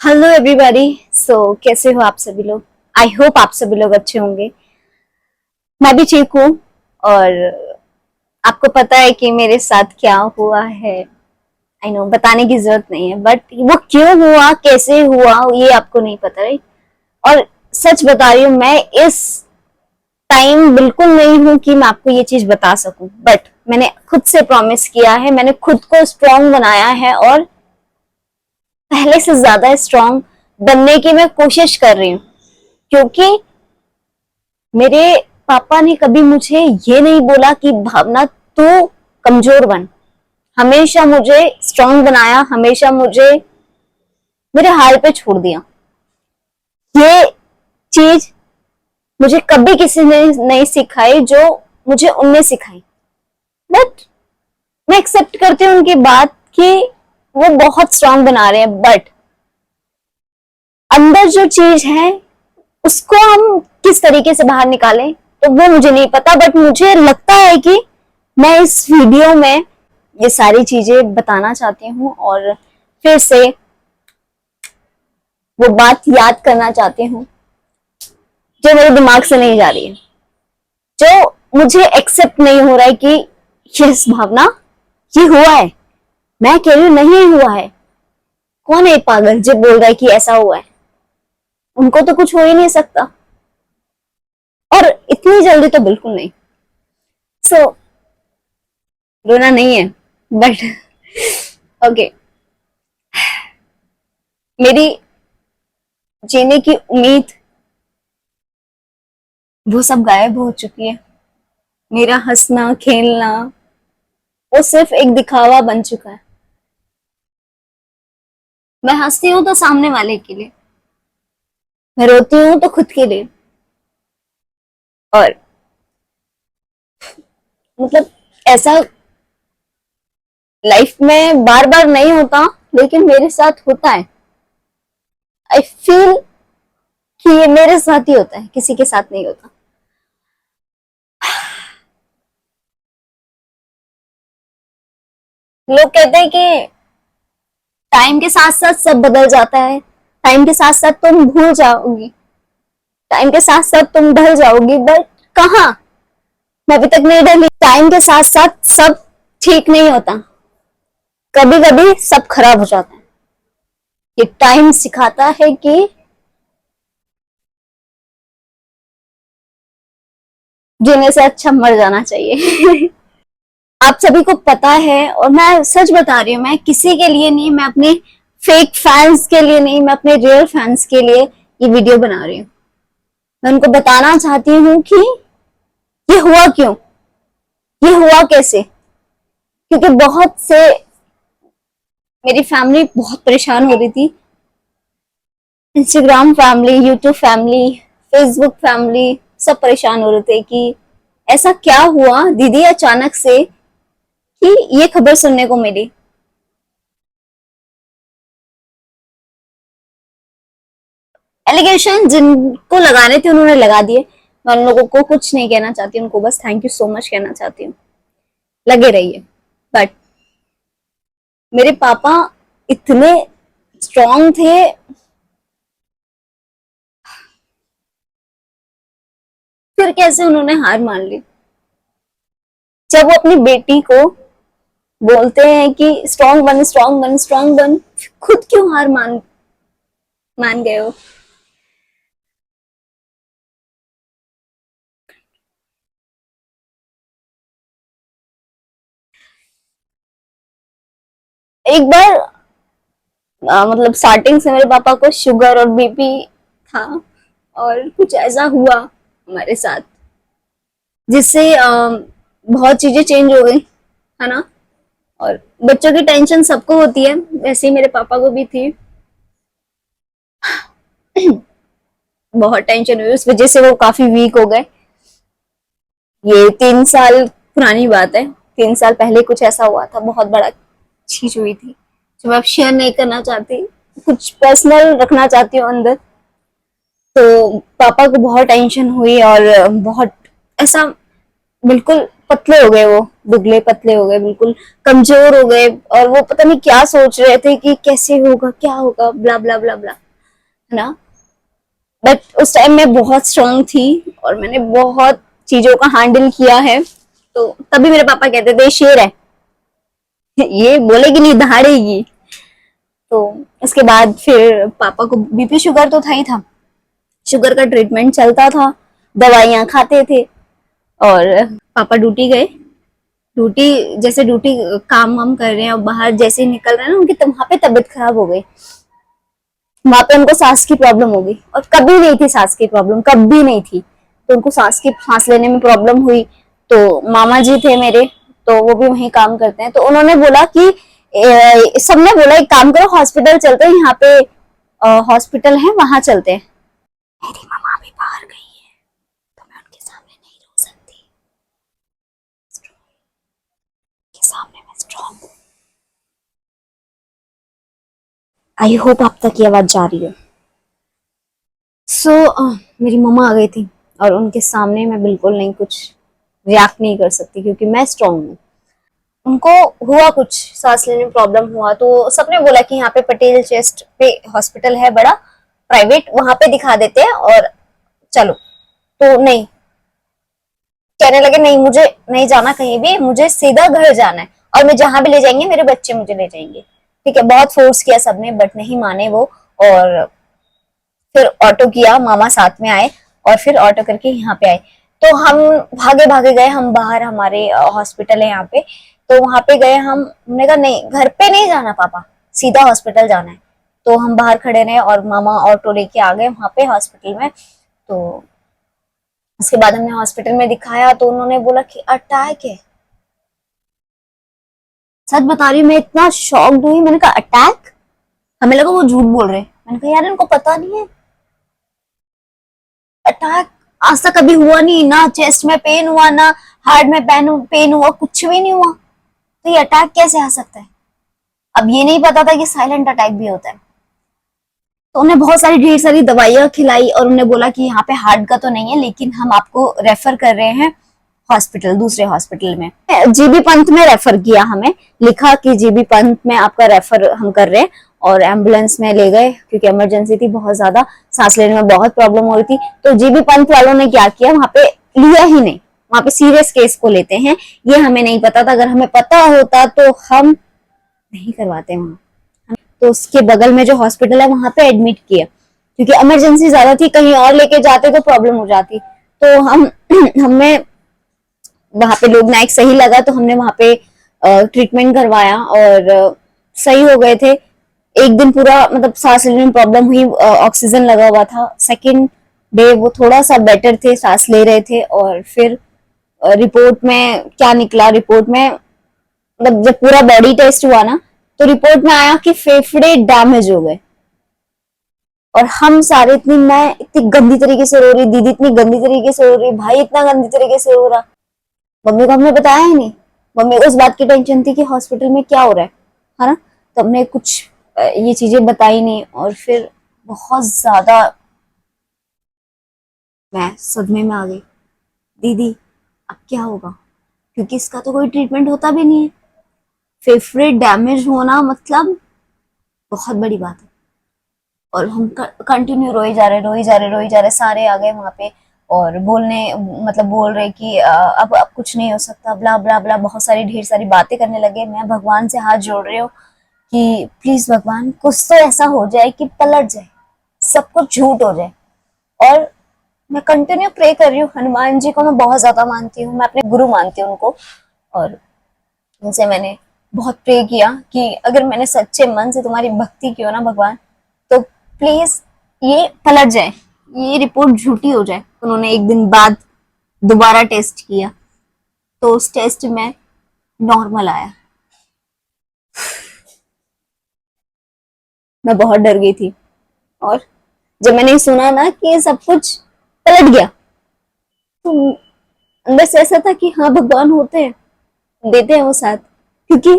Hello everybody. कैसे हो आप सभी लोग? आई होप आप सभी लोग अच्छे होंगे। मैं भी ठीक हूँ। और आपको पता है कि मेरे साथ क्या हुआ है। आई नो बताने की जरूरत नहीं है, बट वो क्यों हुआ, कैसे हुआ, ये आपको नहीं पता, राइट? और सच बता रही हूँ, मैं इस टाइम बिल्कुल नहीं हूँ कि मैं आपको ये चीज बता सकूं, बट मैंने खुद से प्रॉमिस किया है, मैंने खुद को स्ट्रांग बनाया है और पहले से ज्यादा स्ट्रांग बनने की मैं कोशिश कर रही हूँ। क्योंकि मेरे पापा ने कभी मुझे ये नहीं बोला कि भावना तू कमजोर बन। हमेशा मुझे स्ट्रांग बनाया, हमेशा मुझे मेरे हाल पे छोड़ दिया। ये चीज मुझे कभी किसी ने नहीं सिखाई जो मुझे उनने सिखाई। बट मैं एक्सेप्ट करती हूँ उनकी बात कि वो बहुत स्ट्रांग बना रहे हैं, बट अंदर जो चीज है उसको हम किस तरीके से बाहर निकालें तो वो मुझे नहीं पता। बट मुझे लगता है कि मैं इस वीडियो में ये सारी चीजें बताना चाहती हूँ और फिर से वो बात याद करना चाहती हूँ जो मेरे दिमाग से नहीं जा रही है, जो मुझे एक्सेप्ट नहीं हो रहा है कि यस भावना, ये हुआ है। मैं कह रही हूँ नहीं हुआ है। कौन है पागल जो बोल रहा है कि ऐसा हुआ है? उनको तो कुछ हो ही नहीं सकता, और इतनी जल्दी तो बिल्कुल नहीं। सो रोना नहीं है, बट ओके। मेरी जीने की उम्मीद वो सब गायब हो चुकी है। मेरा हंसना खेलना वो सिर्फ एक दिखावा बन चुका है। मैं हंसती हूँ तो सामने वाले के लिए, मैं रोती हूँ तो खुद के लिए। और मतलब ऐसा लाइफ में बार बार नहीं होता, लेकिन मेरे साथ होता है। आई फील कि ये मेरे साथ ही होता है, किसी के साथ नहीं होता। लोग कहते हैं कि टाइम के साथ साथ सब बदल जाता है, टाइम के साथ साथ तुम भूल जाओगी, टाइम के साथ साथ तुम ढल जाओगी, बट कहाँ? मैं अभी तक नहीं ढली। टाइम के साथ साथ सब ठीक नहीं होता, कभी कभी सब खराब हो जाता है। ये टाइम सिखाता है कि जीने से अच्छा मर जाना चाहिए। आप सभी को पता है, और मैं सच बता रही हूँ, मैं किसी के लिए नहीं, मैं अपने फेक फैंस के लिए नहीं, मैं अपने रियल फैंस के लिए ये वीडियो बना रही हूँ। मैं उनको बताना चाहती हूँ कि ये हुआ क्यों, ये हुआ कैसे। क्योंकि बहुत से मेरी फैमिली बहुत परेशान हो रही थी। Instagram family, YouTube family, Facebook family, सब परेशान हो रहे थे कि ऐसा क्या हुआ दीदी अचानक से कि ये खबर सुनने को मिली। एलिगेशन जिनको लगाने थे उन्होंने लगा दिए। मैं उन लोगों को कुछ नहीं कहना चाहती, उनको बस थैंक यू सो मच कहना चाहती हूँ। लगे रहिए। बट मेरे पापा इतने स्ट्रांग थे, फिर कैसे उन्होंने हार मान ली? जब वो अपनी बेटी को बोलते हैं कि स्ट्रांग बन, स्ट्रांग बन, स्ट्रांग बन, खुद क्यों हार मान मान गए हो? एक बार मतलब स्टार्टिंग से मेरे पापा को शुगर और बीपी था, और कुछ ऐसा हुआ हमारे साथ जिससे बहुत चीजें चेंज हो गई, है ना? और बच्चों की टेंशन सबको होती है, वैसे ही मेरे पापा को भी थी। बहुत टेंशन हुई, उस वजह से वो काफी वीक हो गए। ये 3 साल पुरानी बात है। 3 साल पहले कुछ ऐसा हुआ था, बहुत बड़ा चीज हुई थी जो मैं अब शेयर नहीं करना चाहती, कुछ पर्सनल रखना चाहती हूँ अंदर। तो पापा को बहुत टेंशन हुई और बहुत ऐसा बिल्कुल पतले हो गए, वो दुबले पतले हो गए, बिल्कुल कमजोर हो गए। और वो पता नहीं क्या सोच रहे थे कि कैसे होगा, क्या होगा, ब्ला ब्ला ब्ला ब्ला, है ना। बट उस टाइम मैं बहुत स्ट्रांग थी और मैंने बहुत चीजों का हैंडल किया है। तो तभी मेरे पापा कहते थे शेर है, ये बोलेगी नहीं दहाड़ेगी। तो उसके बाद फिर पापा को बीपी शुगर तो था ही था, शुगर का ट्रीटमेंट चलता था, दवाइयां खाते थे। और पापा ड्यूटी गए, ड्यूटी जैसे ड्यूटी काम वाम कर रहे हैं और बाहर जैसे ही निकल रहे हैं ना, उनकी वहां पे तबीयत खराब हो गई। वहां पे उनको सांस की प्रॉब्लम हो गई, और कभी नहीं थी सांस की प्रॉब्लम, कभी नहीं थी। तो उनको सांस लेने में प्रॉब्लम हुई। तो मामा जी थे मेरे, तो वो भी वहीं काम करते हैं, तो उन्होंने बोला कि सबने बोला एक काम करो, हॉस्पिटल चलते हैं, यहाँ पे हॉस्पिटल है, वहां चलते हैं। मेरी मामा भी बाहर गई है, तो मैं उनके सामने नहीं रो सकती, के सामने मैं स्ट्रॉन्ग। आई होप आप तक ये आवाज जा रही है। सो मेरी मम्मा आ गई थी, और उनके सामने मैं बिल्कुल नहीं कुछ रिएक्ट नहीं कर सकती, क्योंकि मैं स्ट्रांग हूँ। उनको हुआ कुछ, सांस लेने में प्रॉब्लम हुआ, तो सबने बोला कि यहाँ पे पटेल चेस्ट पे हॉस्पिटल है बड़ा प्राइवेट, वहां पे दिखा देते हैं और चलो। तो नहीं, कहने लगे नहीं, मुझे नहीं जाना कहीं भी, मुझे सीधा घर जाना है, और मैं जहां भी ले जाएंगे मेरे बच्चे मुझे ले जाएंगे। ठीक है, बहुत फोर्स किया सबने, बट नहीं माने वो। और फिर ऑटो किया, मामा साथ में आए, और फिर ऑटो करके यहाँ पे आए। तो हम भागे भागे गए, हम बाहर, हमारे हॉस्पिटल है यहाँ पे, तो वहां पे गए हम। हमने कहा नहीं, घर पे नहीं जाना पापा, सीधा हॉस्पिटल जाना है। तो हम बाहर खड़े रहे, और मामा ऑटो लेके आ गए वहां पे हॉस्पिटल में। तो उसके बाद हमने हॉस्पिटल में दिखाया, तो उन्होंने बोला कि अटैक है। सच बता रही हूँ, मैं इतना शॉक्ड हुई, मैंने कहा अटैक, हमें लगा वो झूठ बोल रहे। मैंने कहा यार इनको पता नहीं है, अटैक आज तक कभी हुआ नहीं ना, चेस्ट में पेन हुआ ना हार्ट में पेन हुआ, कुछ भी नहीं हुआ, तो ये अटैक कैसे आ सकता है। अब ये नहीं पता था कि साइलेंट अटैक भी होता है। तो उन्हें बहुत सारी ढेर सारी दवाइयां खिलाई, और उन्हें बोला कि यहाँ पे हार्ट का तो नहीं है, लेकिन हम आपको रेफर कर रहे हैं हॉस्पिटल, दूसरे हॉस्पिटल में। जीबी पंत में रेफर किया, हमें लिखा कि जीबी पंत में आपका रेफर हम कर रहे हैं, और एम्बुलेंस में ले गए, क्योंकि इमरजेंसी थी बहुत ज्यादा, सांस लेने में बहुत प्रॉब्लम हो रही थी। तो जीबी पंत वालों ने क्या किया, वहां पे लिया ही नहीं, वहां पे सीरियस केस को लेते हैं, ये हमें नहीं पता था। अगर हमें पता होता तो हम नहीं करवाते वहां। तो उसके बगल में जो हॉस्पिटल है वहां पे एडमिट किया, क्योंकि इमरजेंसी ज्यादा थी, कहीं और लेके जाते तो प्रॉब्लम हो जाती। तो हम हमें वहां पे लोग नाइक सही लगा, तो हमने वहां पे ट्रीटमेंट करवाया, और सही हो गए थे। एक दिन पूरा मतलब सांस लेने में प्रॉब्लम हुई, ऑक्सीजन लगा हुआ था। सेकंड डे वो थोड़ा सा बेटर थे, सांस ले रहे थे। और फिर रिपोर्ट में क्या निकला, रिपोर्ट में मतलब जब पूरा बॉडी टेस्ट हुआ ना, तो रिपोर्ट में आया कि फेफड़े डैमेज हो गए। और हम सारे इतनी, मैं इतनी गंदी तरीके से रो रही, दीदी इतनी गंदी तरीके से रो रही, भाई इतना गंदी तरीके से रो रहा। मम्मी को हमने बताया ही नहीं, मम्मी को इस बात की टेंशन थी कि हॉस्पिटल में क्या हो रहा है ना। तो हमने कुछ ये चीजें बताई नहीं, और फिर बहुत ज्यादा मैं सदमे में आ गई, दीदी अब क्या होगा, क्योंकि इसका तो कोई ट्रीटमेंट होता भी नहीं है। फेफड़े डैमेज होना मतलब बहुत बड़ी बात है। और हम कंटिन्यू रोए जा रहे, रोए जा रहे, रोए जा रहे, सारे आ गए वहां पे, और बोलने मतलब बोल रहे कि अब कुछ नहीं हो सकता, ब्ला ब्ला ब्ला, बहुत सारी ढेर सारी बातें करने लगे। मैं भगवान से हाथ जोड़ रही हूँ कि प्लीज भगवान कुछ तो ऐसा हो जाए कि पलट जाए, सब कुछ झूठ हो जाए। और मैं कंटिन्यू प्रे कर रही हूँ। हनुमान जी को मैं बहुत ज्यादा मानती हूँ, मैं अपने गुरु मानती हूँ उनको, और उनसे मैंने बहुत प्रे किया कि अगर मैंने सच्चे मन से तुम्हारी भक्ति की हो ना भगवान, तो प्लीज ये पलट जाए, ये रिपोर्ट झूठी हो जाए। उन्होंने एक दिन बाद दोबारा टेस्ट किया, तो उस टेस्ट में नॉर्मल आया। मैं बहुत डर गई थी, और जब मैंने सुना ना कि सब कुछ पलट गया, तो अंदर से ऐसा था कि हाँ भगवान होते हैं, देते हैं वो साथ। क्योंकि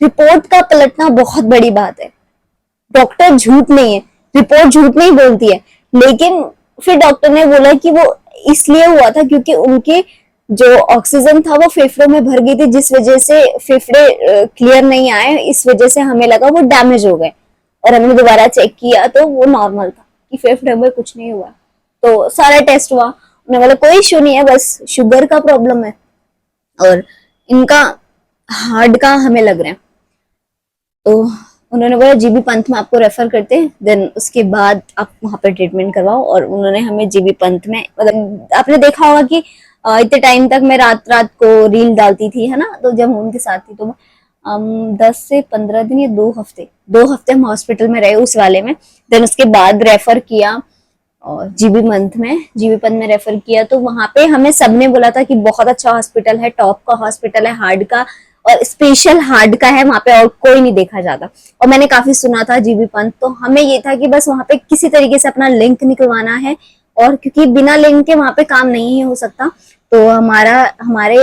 रिपोर्ट का पलटना बहुत बड़ी बात है। डॉक्टर झूठ नहीं है, रिपोर्ट झूठ नहीं बोलती है, लेकिन फिर डॉक्टर ने बोला कि वो इसलिए हुआ था क्योंकि उनके जो ऑक्सीजन था वो फेफड़ों में भर गई थी, जिस वजह से फेफड़े क्लियर नहीं आए, इस वजह से हमें लगा वो डैमेज हो गए। और हमने दोबारा चेक किया तो वो नॉर्मल था, कि फेफड़े में कुछ नहीं हुआ। तो सारा टेस्ट हुआ, उन्होंने बोला कोई इशू नहीं है, बस शुगर का प्रॉब्लम है और इनका हार्ट का हमें लग रहा है। तो उन्होंने बोला जीबी पंत में आपको रेफर करते हैं, देन उसके बाद आप वहां पे ट्रीटमेंट करवाओ। और उन्होंने हमें जीबी पंत में, मतलब आपने देखा होगा कि इतने टाइम तक मैं रात रात को रील डालती थी, है ना, तो जब हम उनके साथ थी तो 10 से 15 दिन या 2 हफ्ते हम हॉस्पिटल में रहे उस वाले में। देन उसके बाद रेफर किया और जीबी पंत में रेफर किया। तो वहां पे हमें सबने बोला था कि बहुत अच्छा हॉस्पिटल है, टॉप का हॉस्पिटल है हार्ट का, और स्पेशल हार्ट का है वहां पे, और कोई नहीं देखा जाता। और मैंने काफी सुना था जीबी पंत, तो हमें ये था कि बस वहां पे किसी तरीके से अपना लिंक निकलवाना है, और क्योंकि बिना लिंक के वहां पे काम नहीं हो सकता। तो हमारे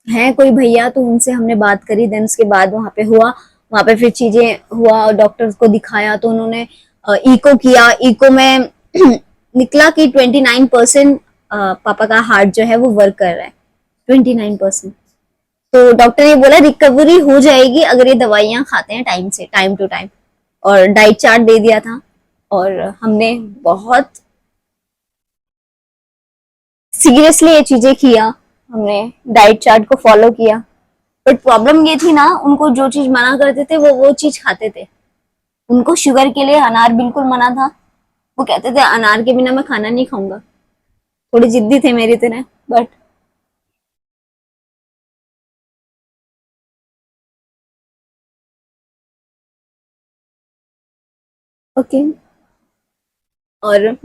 हैं कोई भैया, तो उनसे हमने बात करी। देन उसके बाद वहां पे हुआ, वहां पे फिर चीजें हुआ, डॉक्टर्स को दिखाया तो उन्होंने इको किया। इको में निकला कि 29% पापा का हार्ट जो है वो वर्क कर रहा है, 29%। तो डॉक्टर ने बोला रिकवरी हो जाएगी अगर ये दवाइयां खाते हैं टाइम से, टाइम टू टाइम। और डाइट चार्ट दे दिया था, और हमने बहुत सीरियसली ये चीजें किया, हमने डाइट चार्ट को फॉलो किया। बट प्रॉब्लम ये थी ना, उनको जो चीज मना करते थे वो चीज खाते थे। उनको शुगर के लिए अनार बिल्कुल मना था, वो कहते थे अनार के बिना मैं खाना नहीं खाऊंगा। थोड़ी जिद्दी थे मेरी तरह, बट ओके। और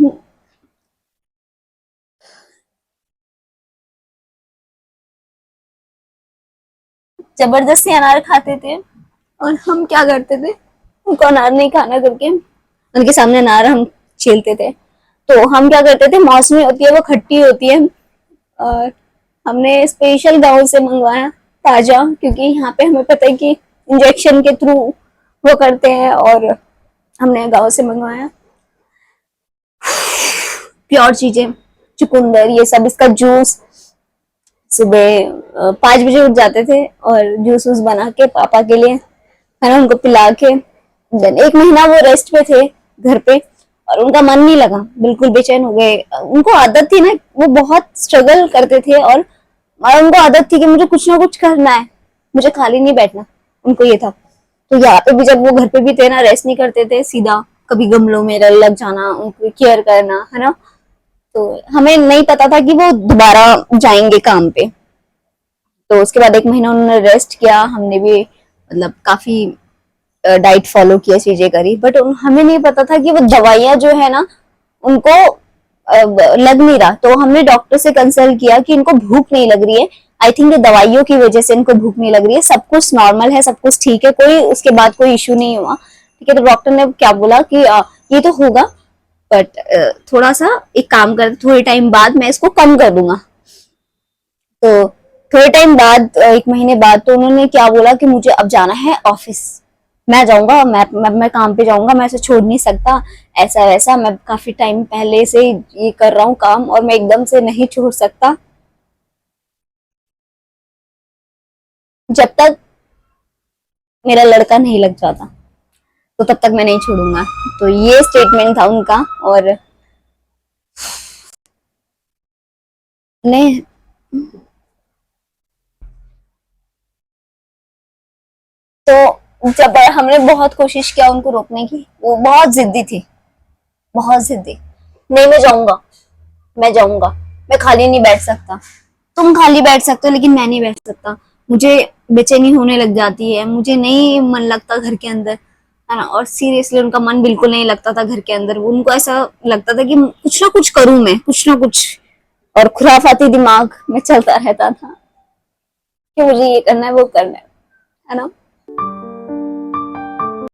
जबरदस्ती अनार खाते थे, और हम क्या करते थे, उनको अनार नहीं खाना करके उनके सामने अनार हम छीलते थे। तो हम क्या करते थे, मौसमी होती है वो खट्टी होती है, और हमने स्पेशल गांव से मंगवाया ताजा, क्योंकि यहाँ पे हमें पता है कि इंजेक्शन के थ्रू वो करते हैं, और हमने गांव से मंगवाया प्योर चीजें, चुकंदर ये सब, इसका जूस। सुबह 5 बजे उठ जाते थे और जूस वूस बना के पापा के लिए, है ना, उनको पिला के। देन 1 महीना वो रेस्ट पे थे घर पे, और उनका मन नहीं लगा, बिल्कुल बेचैन हो गए। उनको आदत थी ना, वो बहुत स्ट्रगल करते थे, और उनको आदत थी कि मुझे कुछ ना कुछ करना है, मुझे खाली नहीं बैठना, उनको ये था। तो यहाँ पे भी जब वो घर पे भी थे ना, रेस्ट नहीं करते थे, सीधा कभी गमलों में लग जाना, उनको केयर करना, है ना। तो हमें नहीं पता था कि वो दोबारा जाएंगे काम पे। तो उसके बाद 1 महीना उन्होंने रेस्ट किया, हमने भी मतलब काफी डाइट फॉलो किया, चीजें करी। बट हमें नहीं पता था कि वो दवाइयां जो है ना, उनको लग नहीं रहा। तो हमने डॉक्टर से कंसल्ट किया कि इनको भूख नहीं लग रही है, आई थिंक दवाइयों की वजह से इनको भूख नहीं लग रही है, सब कुछ नॉर्मल है, सब कुछ ठीक है, कोई उसके बाद कोई इश्यू नहीं हुआ। ठीक है, तो डॉक्टर ने क्या बोला कि ये तो होगा, बट थोड़ा सा एक काम कर, थोड़े टाइम बाद मैं इसको कम कर दूंगा। तो थोड़े टाइम बाद, 1 महीने बाद, तो उन्होंने क्या बोला कि मुझे अब जाना है ऑफिस, मैं जाऊंगा, मैं काम पे जाऊंगा, मैं इसे छोड़ नहीं सकता, ऐसा वैसा, मैं काफी टाइम पहले से ये कर रहा हूँ काम, और मैं एकदम से नहीं छोड़ सकता जब तक मेरा लड़का नहीं लग जाता, तो तब तक मैं नहीं छोड़ूंगा। तो ये स्टेटमेंट था उनका। और ने तो जब हमने बहुत कोशिश किया उनको रोकने की, वो बहुत जिद्दी थी, बहुत जिद्दी। नहीं, मैं जाऊंगा, मैं जाऊंगा, मैं खाली नहीं बैठ सकता। तुम खाली बैठ सकते हो लेकिन मैं नहीं बैठ सकता, मुझे बेचैनी होने लग जाती है, मुझे नहीं मन लगता घर के अंदर, है ना। और सीरियसली उनका मन बिल्कुल नहीं लगता था घर के अंदर, उनको ऐसा लगता था कि कुछ ना कुछ करूं मैं, कुछ ना कुछ, और खुराफाती दिमाग में चलता रहता था कि मुझे ये करना है, वो करना है ना।